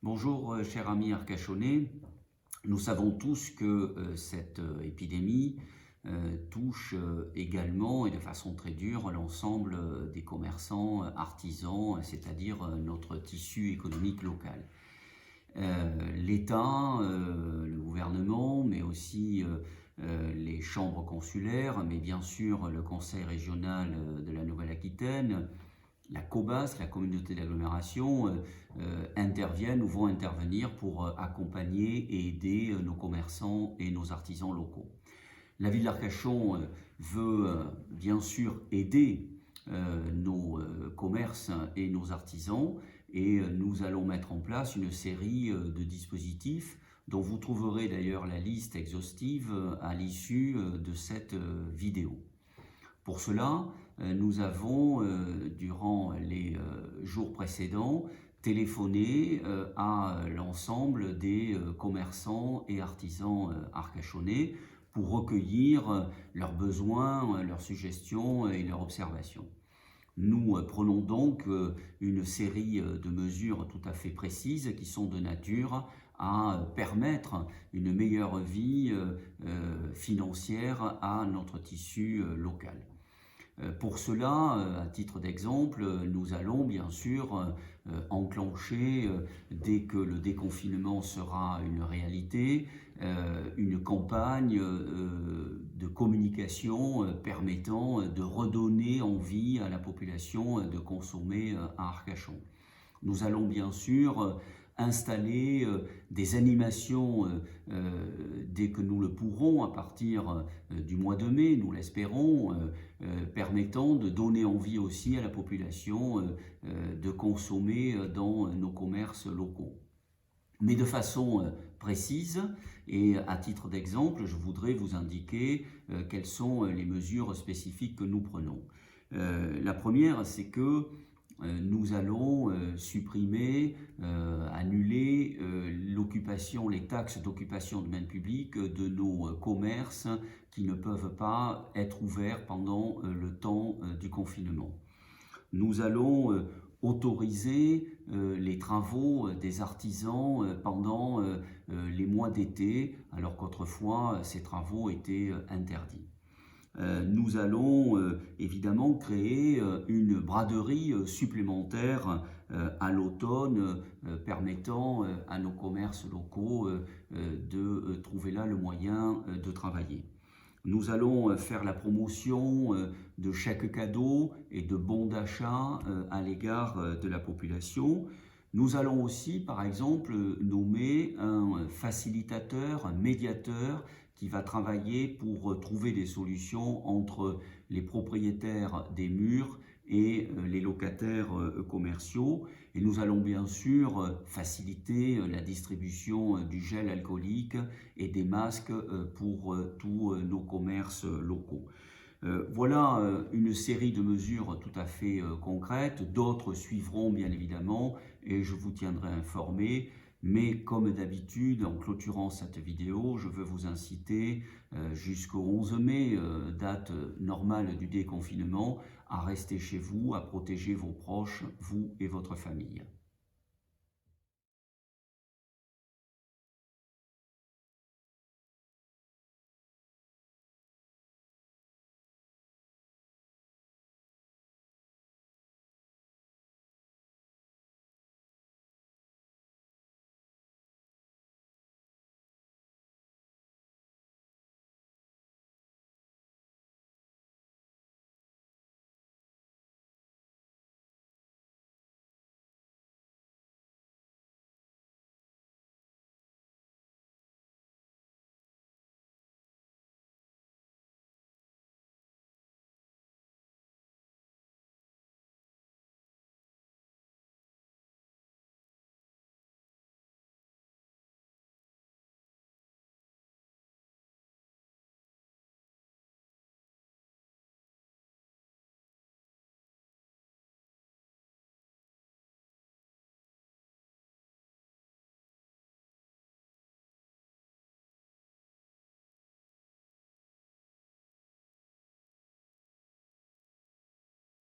Bonjour, cher ami arcachonnais. Nous savons tous que cette épidémie touche également et de façon très dure l'ensemble des commerçants, artisans, c'est-à-dire notre tissu économique local. L'État, le gouvernement, mais aussi les chambres consulaires, mais bien sûr le Conseil régional de la Nouvelle-Aquitaine, la COBAS, la communauté d'agglomération, interviennent ou vont intervenir pour accompagner et aider nos commerçants et nos artisans locaux. La ville d'Arcachon veut bien sûr aider nos commerces et nos artisans et nous allons mettre en place une série de dispositifs dont vous trouverez d'ailleurs la liste exhaustive à l'issue de cette vidéo. Pour cela, nous avons, durant les jours précédents, téléphoné à l'ensemble des commerçants et artisans arcachonnais pour recueillir leurs besoins, leurs suggestions et leurs observations. Nous prenons donc une série de mesures tout à fait précises qui sont de nature à permettre une meilleure vie financière à notre tissu local. Pour cela, à titre d'exemple, nous allons bien sûr enclencher, dès que le déconfinement sera une réalité, une campagne de communication permettant de redonner envie à la population de consommer à Arcachon. Nous allons bien sûr installer des animations dès que nous le pourrons à partir du mois de mai, nous l'espérons, permettant de donner envie aussi à la population de consommer dans nos commerces locaux. Mais de façon précise et à titre d'exemple, je voudrais vous indiquer quelles sont les mesures spécifiques que nous prenons. La première, c'est que nous allons supprimer, annuler l'occupation, les taxes d'occupation de domaine public de nos commerces qui ne peuvent pas être ouverts pendant le temps du confinement. Nous allons autoriser les travaux des artisans pendant les mois d'été, alors qu'autrefois ces travaux étaient interdits. Nous allons évidemment créer une braderie supplémentaire à l'automne permettant à nos commerces locaux de trouver là le moyen de travailler. Nous allons faire la promotion de chèques cadeaux et de bons d'achat à l'égard de la population. Nous allons aussi, par exemple, nommer un facilitateur, un médiateur qui va travailler pour trouver des solutions entre les propriétaires des murs et les locataires commerciaux. Et nous allons bien sûr faciliter la distribution du gel alcoolique et des masques pour tous nos commerces locaux. Voilà une série de mesures tout à fait concrètes. D'autres suivront bien évidemment et je vous tiendrai informé. Mais comme d'habitude, en clôturant cette vidéo, je veux vous inciter jusqu'au 11 mai, date normale du déconfinement, à rester chez vous, à protéger vos proches, vous et votre famille.